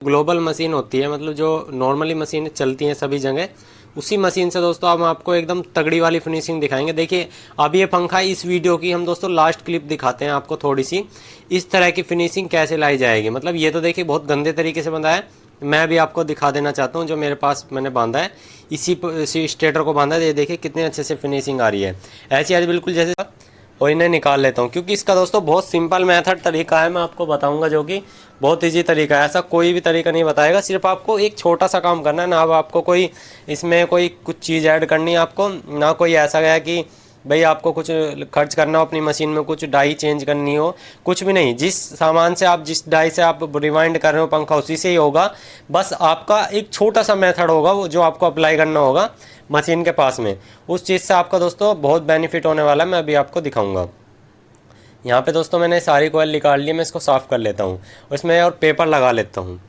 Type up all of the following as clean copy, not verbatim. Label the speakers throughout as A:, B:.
A: Global machine होती है, मतलब जो नॉर्मली मशीनें चलती हैं सभी जगह, उसी मशीन से दोस्तों हम आपको एकदम तगड़ी वाली फिनिशिंग दिखाएंगे। देखिए अब ये पंखा, इस वीडियो की हम दोस्तों लास्ट क्लिप दिखाते हैं आपको थोड़ी सी, इस तरह की फिनिशिंग कैसे लाई जाएगी। मतलब ये तो देखिए बहुत गंदे तरीके से बंधा है, मैं भी आपको दिखा देना चाहता हूँ। जो मेरे पास मैंने बांधा है, इसी स्टेटर को बांधा है, ये देखिए कितने अच्छे से फिनिशिंग आ रही है। ऐसी आज बिल्कुल जैसे, और इन्हें निकाल लेता हूँ क्योंकि इसका दोस्तों बहुत सिंपल मेथड तरीका है, मैं आपको बताऊंगा, जो कि बहुत इजी तरीका है। ऐसा कोई भी तरीका नहीं बताएगा, सिर्फ आपको एक छोटा सा काम करना है ना। अब आपको कोई इसमें कोई कुछ चीज़ ऐड करनी है आपको ना, कोई ऐसा है कि भाई आपको कुछ खर्च करना हो अपनी मशीन में, कुछ डाई चेंज करनी हो, कुछ भी नहीं। जिस सामान से आप, जिस डाई से आप रिवाइंड कर रहे हो पंखा, उसी से ही होगा। बस आपका एक छोटा सा मेथड होगा वो, जो आपको अप्लाई करना होगा मशीन के पास में। उस चीज़ से आपका दोस्तों बहुत बेनिफिट होने वाला है, मैं अभी आपको दिखाऊंगा। यहाँ पे दोस्तों मैंने सारी कोयल निकाल ली, मैं इसको साफ़ कर लेता हूँ। इसमें और पेपर लगा लेता हूँ,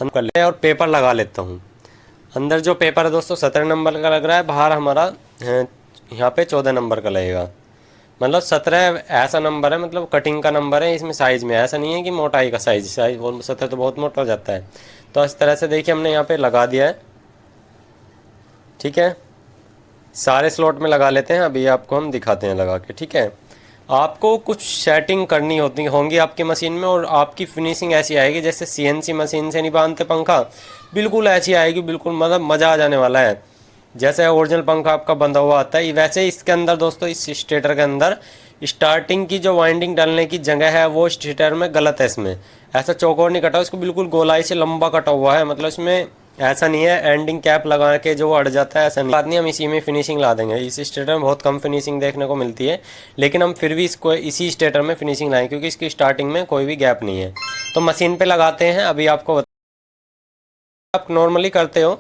A: और पेपर लगा लेता हूँ। अंदर जो पेपर है दोस्तों 17 नंबर का लग रहा है, बाहर हमारा यहाँ पे 14 नंबर का लगेगा। मतलब 17 ऐसा नंबर है, मतलब कटिंग का नंबर है इसमें, साइज़ में ऐसा नहीं है कि मोटाई का साइज़ वो 17 तो बहुत मोटा हो जाता है। तो इस तरह से देखिए हमने यहाँ पे लगा दिया है, ठीक है। सारे स्लॉट में लगा लेते हैं, अभी आपको हम दिखाते हैं लगा के, ठीक है। आपको कुछ सेटिंग करनी होंगी आपकी मशीन में, और आपकी फिनिशिंग ऐसी आएगी जैसे सीएनसी मशीन से नहीं बांधते पंखा, बिल्कुल ऐसी आएगी, बिल्कुल मतलब मज़ा आ जाने वाला है। जैसे ओरिजिनल पंखा आपका बंधा हुआ आता है वैसे ही इसके अंदर दोस्तों, इस स्टेटर के अंदर स्टार्टिंग की जो वाइंडिंग डालने की जगह है वो स्टेटर में गलत है। इसमें ऐसा चौकोर नहीं कटा, इसको बिल्कुल गोलाई से लंबा कटा हुआ है। मतलब इसमें ऐसा नहीं है एंडिंग कैप लगा के जो अड़ जाता है, ऐसा नहीं। बात नहीं, हम इसी में फिनिशिंग ला देंगे। इस स्टेटर में बहुत कम फिनिशिंग देखने को मिलती है, लेकिन हम फिर भी इसको इसी स्टेटर में फिनिशिंग लाएंगे क्योंकि इसकी स्टार्टिंग में कोई भी गैप नहीं है। तो मशीन पे लगाते हैं, अभी आपको आप नॉर्मली करते हो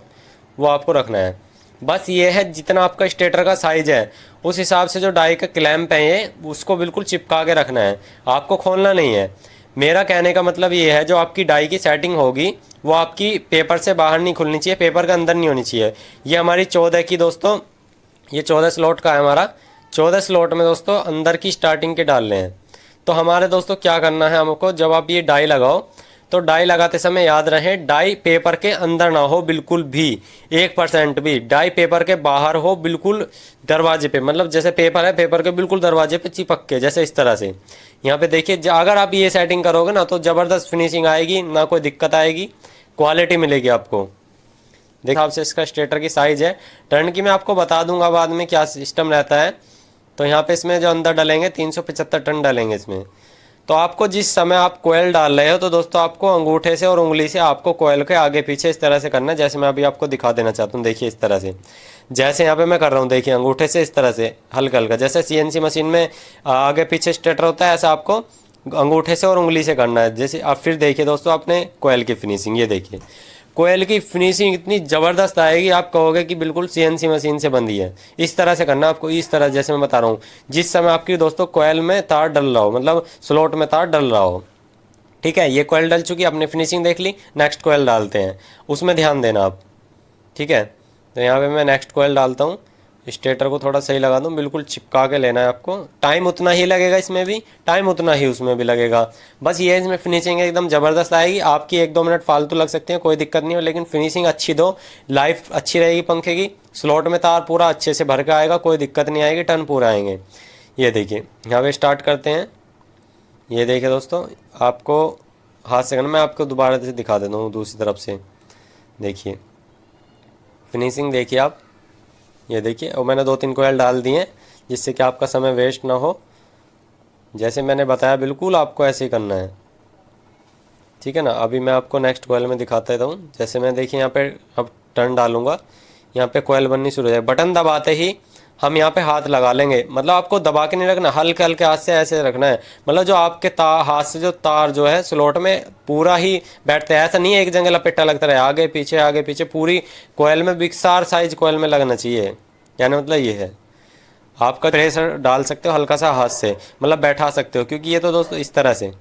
A: वो आपको रखना है। बस ये है, जितना आपका स्टेटर का साइज है उस हिसाब से जो डाई का क्लैंप है ये, उसको बिल्कुल चिपका के रखना है, आपको खोलना नहीं है। मेरा कहने का मतलब ये है, जो आपकी डाई की सेटिंग होगी वो आपकी पेपर से बाहर नहीं खुलनी चाहिए, पेपर के अंदर नहीं होनी चाहिए। ये हमारी 14 की दोस्तों, ये 14 स्लॉट का है हमारा। 14 स्लॉट में दोस्तों अंदर की स्टार्टिंग के डालने हैं। तो हमारे दोस्तों क्या करना है हमको, जब आप ये डाई लगाओ तो डाई लगाते समय याद रहे, डाई पेपर के अंदर ना हो बिल्कुल भी, 1% भी। डाई पेपर के बाहर हो, बिल्कुल दरवाजे पे, मतलब जैसे पेपर है पेपर के बिल्कुल दरवाजे पे चिपक के, जैसे इस तरह से। यहाँ पे देखिए, अगर आप ये सेटिंग करोगे ना तो ज़बरदस्त फिनिशिंग आएगी, ना कोई दिक्कत आएगी, क्वालिटी मिलेगी आपको। देखिए आपसे इसका स्टेटर की साइज़ है। टर्न की मैं आपको बता दूंगा बाद में क्या सिस्टम रहता है। तो यहाँ पे इसमें जो अंदर डालेंगे 375 टन डालेंगे इसमें। तो आपको जिस समय आप कोयल डाल रहे हो तो दोस्तों आपको अंगूठे से और उंगली से आपको कोयल के आगे पीछे इस तरह से करना है, जैसे मैं अभी आपको दिखा देना चाहता हूँ। देखिए इस तरह से, जैसे यहाँ पे मैं कर रहा हूँ, देखिए अंगूठे से इस तरह से हल्का हल्का, जैसे सीएनसी मशीन में आगे पीछे स्टेटर होता है, ऐसा आपको अंगूठे से और उंगली से करना है। जैसे आप फिर देखिए दोस्तों अपने कोयल की फिनिशिंग, ये देखिए कोयल की फिनिशिंग इतनी ज़बरदस्त आएगी, आप कहोगे कि बिल्कुल सीएनसी मशीन से बंधी है। इस तरह से करना आपको, इस तरह जैसे मैं बता रहा हूँ, जिस समय आपकी दोस्तों कोयल में तार डल रहा हो, मतलब स्लॉट में तार डल रहा हो, ठीक है। ये कोयल डल चुकी, आपने फिनिशिंग देख ली, नेक्स्ट कोयल डालते हैं, उसमें ध्यान देना आप, ठीक है। तो यहाँ पे मैं नेक्स्ट कोयल डालता हूँ, स्टेटर को थोड़ा सही लगा दूँ, बिल्कुल चिपका के लेना है आपको। टाइम उतना ही लगेगा इसमें भी, टाइम उतना ही उसमें भी लगेगा। बस ये इसमें फिनिशिंग एकदम ज़बरदस्त आएगी। आपकी 1-2 मिनट फालतू लग सकते हैं, कोई दिक्कत नहीं हो, लेकिन फिनिशिंग अच्छी दो, लाइफ अच्छी रहेगी पंखे की। स्लॉट में तार पूरा अच्छे से भर के आएगा, कोई दिक्कत नहीं आएगी, टर्न पूरा आएंगे। ये देखिए यहाँ पे स्टार्ट करते हैं। ये देखिए दोस्तों, आपको हाथ से करना, मैं आपको दोबारा से दिखा देता हूँ दूसरी तरफ से। देखिए फिनिशिंग देखिए आप, ये देखिए, और मैंने 2-3 कोयल डाल दिए हैं जिससे कि आपका समय वेस्ट ना हो। जैसे मैंने बताया बिल्कुल आपको ऐसे ही करना है, ठीक है ना। अभी मैं आपको नेक्स्ट कोयल में दिखाता हूँ। जैसे मैं देखिए यहाँ पे अब टर्न डालूंगा, यहाँ पे कोयल बननी शुरू हो जाए, बटन दबाते ही हम यहाँ पे हाथ लगा लेंगे। मतलब आपको दबा के नहीं रखना, हल्के हल्के हाथ से ऐसे रखना है। मतलब जो आपके हाथ से जो तार जो है स्लॉट में पूरा ही बैठते हैं, ऐसा नहीं है एक जगह लपेटा लगता रहे, आगे पीछे पूरी कोयल में, बिकसार साइज कोयल में लगना चाहिए। यानी मतलब ये है, आपका प्रेशर डाल सकते हो हल्का सा हाथ से, मतलब बैठा सकते हो, क्योंकि ये तो दोस्तों इस तरह से,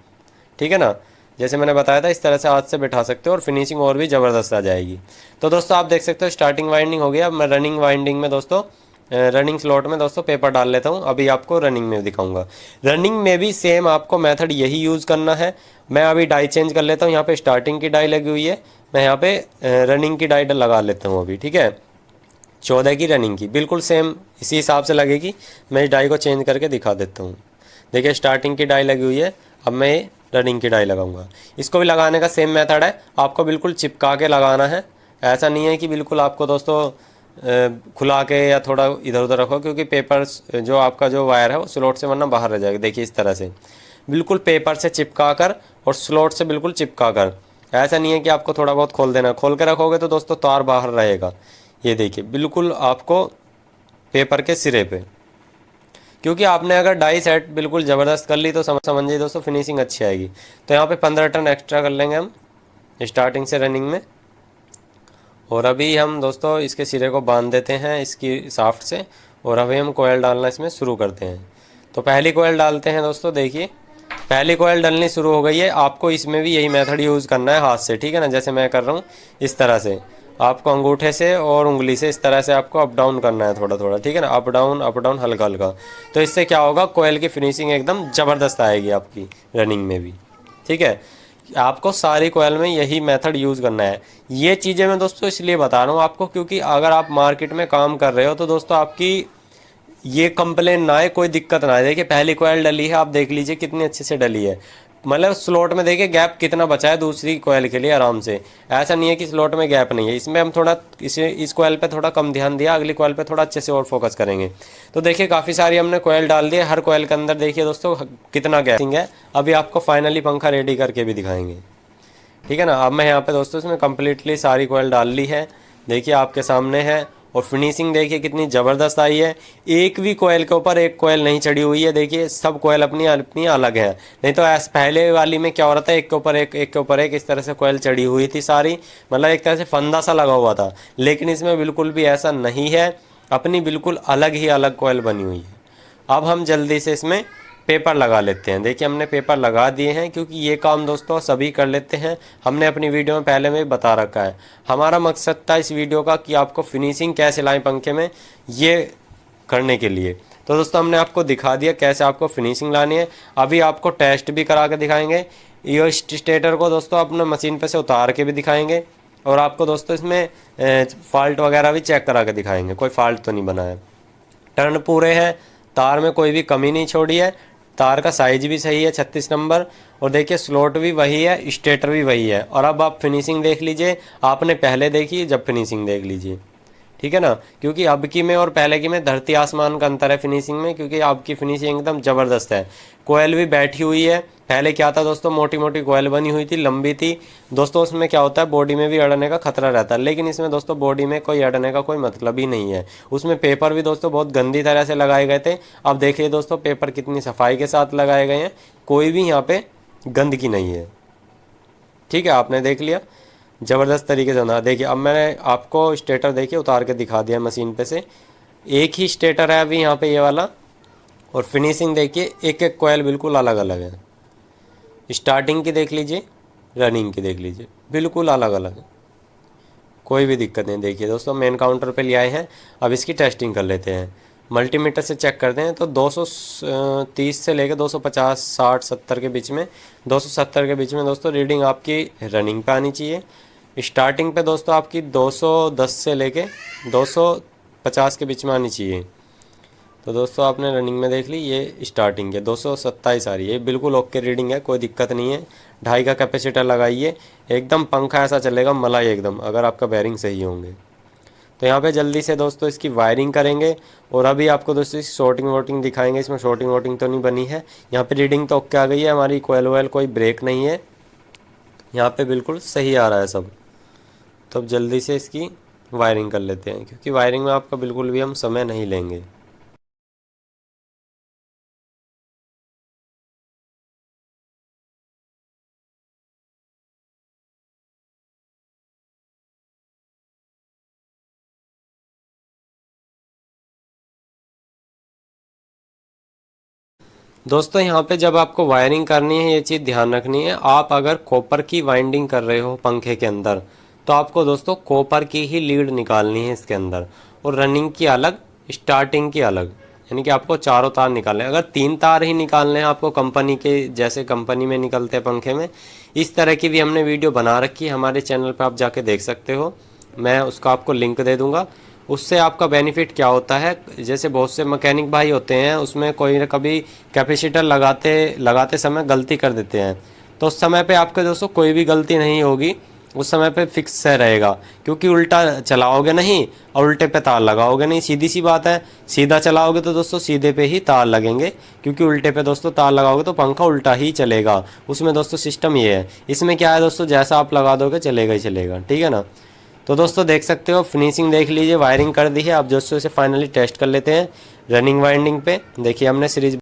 A: ठीक है ना, जैसे मैंने बताया था इस तरह से हाथ से बैठा सकते हो और फिनिशिंग और भी ज़बरदस्त आ जाएगी। तो दोस्तों आप देख सकते हो स्टार्टिंग वाइंडिंग हो गया। अब मैं रनिंग वाइंडिंग में दोस्तों रनिंग स्लॉट में दोस्तों पेपर डाल लेता हूँ। अभी आपको रनिंग में दिखाऊंगा। रनिंग में भी सेम आपको मेथड यही यूज़ करना है। मैं अभी डाई चेंज कर लेता हूँ। यहाँ पे स्टार्टिंग की डाई लगी हुई है, मैं यहाँ पे रनिंग की डाई लगा लेता हूँ अभी। ठीक है, 14 की रनिंग की बिल्कुल सेम इसी हिसाब से लगेगी। मैं इस डाई को चेंज करके दिखा देता हूँ। देखिए स्टार्टिंग की डाई लगी हुई है, अब मैं रनिंग की डाई लगाऊंगा। इसको भी लगाने का सेम मेथड है, आपको बिल्कुल चिपका के लगाना है। ऐसा नहीं है कि बिल्कुल आपको दोस्तों खुला के या थोड़ा इधर उधर रखो, क्योंकि पेपर जो आपका जो वायर है वो स्लॉट से वरना बाहर रह जाएगा। देखिए इस तरह से बिल्कुल पेपर से चिपका कर और स्लॉट से बिल्कुल चिपका कर। ऐसा नहीं है कि आपको थोड़ा बहुत खोल देना, खोल के रखोगे तो दोस्तों तार बाहर रहेगा। ये देखिए बिल्कुल आपको पेपर के सिरे पे, क्योंकि आपने अगर डाई सेट बिल्कुल ज़बरदस्त कर ली तो समझिए दोस्तों फिनिशिंग अच्छी आएगी। तो यहाँ पे 15 टन एक्स्ट्रा कर लेंगे हम स्टार्टिंग से रनिंग में। और अभी हम दोस्तों इसके सिरे को बांध देते हैं इसकी साफ्ट से, और अभी हम कोयल डालना इसमें शुरू करते हैं। तो पहली कोयल डालते हैं दोस्तों। देखिए पहली कोयल डलनी शुरू हो गई है। आपको इसमें भी यही मेथड यूज़ करना है हाथ से, ठीक है ना, जैसे मैं कर रहा हूँ इस तरह से। आपको अंगूठे से और उंगली से इस तरह से आपको अप डाउन करना है थोड़ा थोड़ा, ठीक है ना, अप डाउन हल्का हल्का। तो इससे क्या होगा, कोयल की फिनिशिंग एकदम ज़बरदस्त आएगी आपकी रनिंग में भी। ठीक है, आपको सारी कोयल में यही मेथड यूज़ करना है। ये चीज़ें मैं दोस्तों इसलिए बता रहा हूँ आपको, क्योंकि अगर आप मार्केट में काम कर रहे हो तो दोस्तों आपकी ये कंप्लेन ना आए, कोई दिक्कत ना आए। देखिए पहली कोयल डली है, आप देख लीजिए कितनी अच्छे से डली है। मतलब स्लॉट में देखिए गैप कितना बचा है दूसरी कोयल के लिए आराम से। ऐसा नहीं है कि स्लॉट में गैप नहीं है। इसमें हम थोड़ा इस कोयल पे थोड़ा कम ध्यान दिया, अगली कोयल पे थोड़ा अच्छे से और फोकस करेंगे। तो देखिए काफ़ी सारी हमने कोयल डाल दी है। हर कोयल के अंदर देखिए दोस्तों कितना गैपिंग है। अभी आपको फाइनली पंखा रेडी करके भी दिखाएंगे, ठीक है ना। अब मैं यहाँ पे दोस्तों इसमें कम्प्लीटली सारी कोयल डाल ली है, देखिए आपके सामने है। और फिनिशिंग देखिए कितनी ज़बरदस्त आई है। एक भी कोयल के ऊपर एक कोयल नहीं चढ़ी हुई है। देखिए सब कोयल अपनी अपनी अलग है। नहीं तो ऐसे पहले वाली में क्या हो रहा था, एक के ऊपर एक के ऊपर एक इस तरह से कोयल चढ़ी हुई थी सारी, मतलब एक तरह से फंदा सा लगा हुआ था। लेकिन इसमें बिल्कुल भी ऐसा नहीं है, अपनी बिल्कुल अलग ही अलग कोयल बनी हुई है। अब हम जल्दी से इसमें पेपर लगा लेते हैं। देखिए हमने पेपर लगा दिए हैं, क्योंकि ये काम दोस्तों सभी कर लेते हैं। हमने अपनी वीडियो में पहले में बता रखा है। हमारा मकसद था इस वीडियो का कि आपको फिनिशिंग कैसे लाएं पंखे में, ये करने के लिए। तो दोस्तों हमने आपको दिखा दिया कैसे आपको फिनिशिंग लानी है। अभी आपको टेस्ट भी करा के दिखाएंगे। ये स्टेटर को दोस्तों अपने मशीन पर से उतार के भी दिखाएंगे, और आपको दोस्तों इसमें फॉल्ट वगैरह भी चेक करा के दिखाएंगे। कोई फॉल्ट तो नहीं बना है, टर्न पूरे हैं, तार में कोई भी कमी नहीं छोड़ी है, तार का साइज भी सही है 36 नंबर। और देखिए स्लॉट भी वही है, स्टेटर भी वही है। और अब आप फिनिशिंग देख लीजिए, आपने पहले देखी जब फिनिशिंग देख लीजिए, ठीक है ना। क्योंकि अब की में और पहले की में धरती आसमान का अंतर है फिनिशिंग में, क्योंकि आपकी फिनिशिंग एकदम ज़बरदस्त है। कोयल भी बैठी हुई है। पहले क्या था दोस्तों, मोटी मोटी कोयल बनी हुई थी, लंबी थी दोस्तों। उसमें क्या होता है, बॉडी में भी अड़ने का खतरा रहता है। लेकिन इसमें दोस्तों बॉडी में कोई अड़ने का कोई मतलब ही नहीं है। उसमें पेपर भी दोस्तों बहुत गंदी तरह से लगाए गए थे। अब देखिए दोस्तों पेपर कितनी सफाई के साथ लगाए गए हैं, कोई भी यहाँ पे गंदगी नहीं है। ठीक है, आपने देख लिया ज़बरदस्त तरीके से ना। देखिए अब मैंने आपको स्टेटर देखिए उतार के दिखा दिया मशीन पे से। एक ही स्टेटर है अभी यहाँ पे ये वाला। और फिनिशिंग देखिए एक एक कोयल बिल्कुल अलग अलग है। स्टार्टिंग की देख लीजिए, रनिंग की देख लीजिए, बिल्कुल अलग अलग है, कोई भी दिक्कत नहीं। देखिए दोस्तों मेन काउंटर पे ले आए हैं। अब इसकी टेस्टिंग कर लेते हैं। मल्टीमीटर से चेक करते हैं तो 230 से लेकर 250 60 70 के बीच में, 270 के बीच में दोस्तों रीडिंग आपकी रनिंग पे आनी चाहिए। स्टार्टिंग पे दोस्तों आपकी 210 से लेके 250 के बीच में आनी चाहिए। तो दोस्तों आपने रनिंग में देख ली, ये स्टार्टिंग है 227 आ रही है, बिल्कुल ओके रीडिंग है, कोई दिक्कत नहीं है। 2.5 का कैपेसिटर लगाइए, एकदम पंखा ऐसा चलेगा मलाई एकदम, अगर आपका बेरिंग सही होंगे। तो यहाँ पे जल्दी से दोस्तों इसकी वायरिंग करेंगे। और अभी आपको दोस्तों शॉर्टिंग वोटिंग दिखाएंगे। इसमें शॉर्टिंग वोटिंग तो नहीं बनी है। यहाँ पे रीडिंग तो ओके आ गई है हमारी, कोयल वोयल कोई ब्रेक नहीं है, यहाँ पे बिल्कुल सही आ रहा है सब। तो अब जल्दी से इसकी वायरिंग कर लेते हैं, क्योंकि वायरिंग में आपका बिल्कुल भी हम समय नहीं लेंगे। दोस्तों यहाँ पे जब आपको वायरिंग करनी है ये चीज़ ध्यान रखनी है। आप अगर कॉपर की वाइंडिंग कर रहे हो पंखे के अंदर, तो आपको दोस्तों कॉपर की ही लीड निकालनी है इसके अंदर, और रनिंग की अलग स्टार्टिंग की अलग, यानी कि आपको चारों तार निकालने हैं। अगर 3 तार ही निकालने हैं आपको कंपनी के, जैसे कंपनी में निकलते हैं पंखे में, इस तरह की भी हमने वीडियो बना रखी है, हमारे चैनल पे आप जाके देख सकते हो, मैं उसका आपको लिंक दे दूंगा। उससे आपका बेनिफिट क्या होता है, जैसे बहुत से मैकेनिक भाई होते हैं उसमें कोई ना कभी कैपेसिटर लगाते समय गलती कर देते हैं, तो उस समय पे आपके दोस्तों कोई भी गलती नहीं होगी, उस समय पे फिक्स से रहेगा, क्योंकि उल्टा चलाओगे नहीं और उल्टे पे तार लगाओगे नहीं, सीधी सी बात है। सीधा चलाओगे तो दोस्तों सीधे पे ही तार लगेंगे, क्योंकि उल्टे पे दोस्तों तार लगाओगे तो पंखा उल्टा ही चलेगा। उसमें दोस्तों सिस्टम ये है, इसमें क्या है दोस्तों, जैसा आप लगा दोगे चलेगा ही चलेगा, ठीक है ना। तो दोस्तों देख सकते हो, फिनिशिंग देख लीजिए, वायरिंग कर दी है। अब दोस्तों इसे फाइनली टेस्ट कर लेते हैं रनिंग वाइंडिंग पे। देखिए हमने सीरीज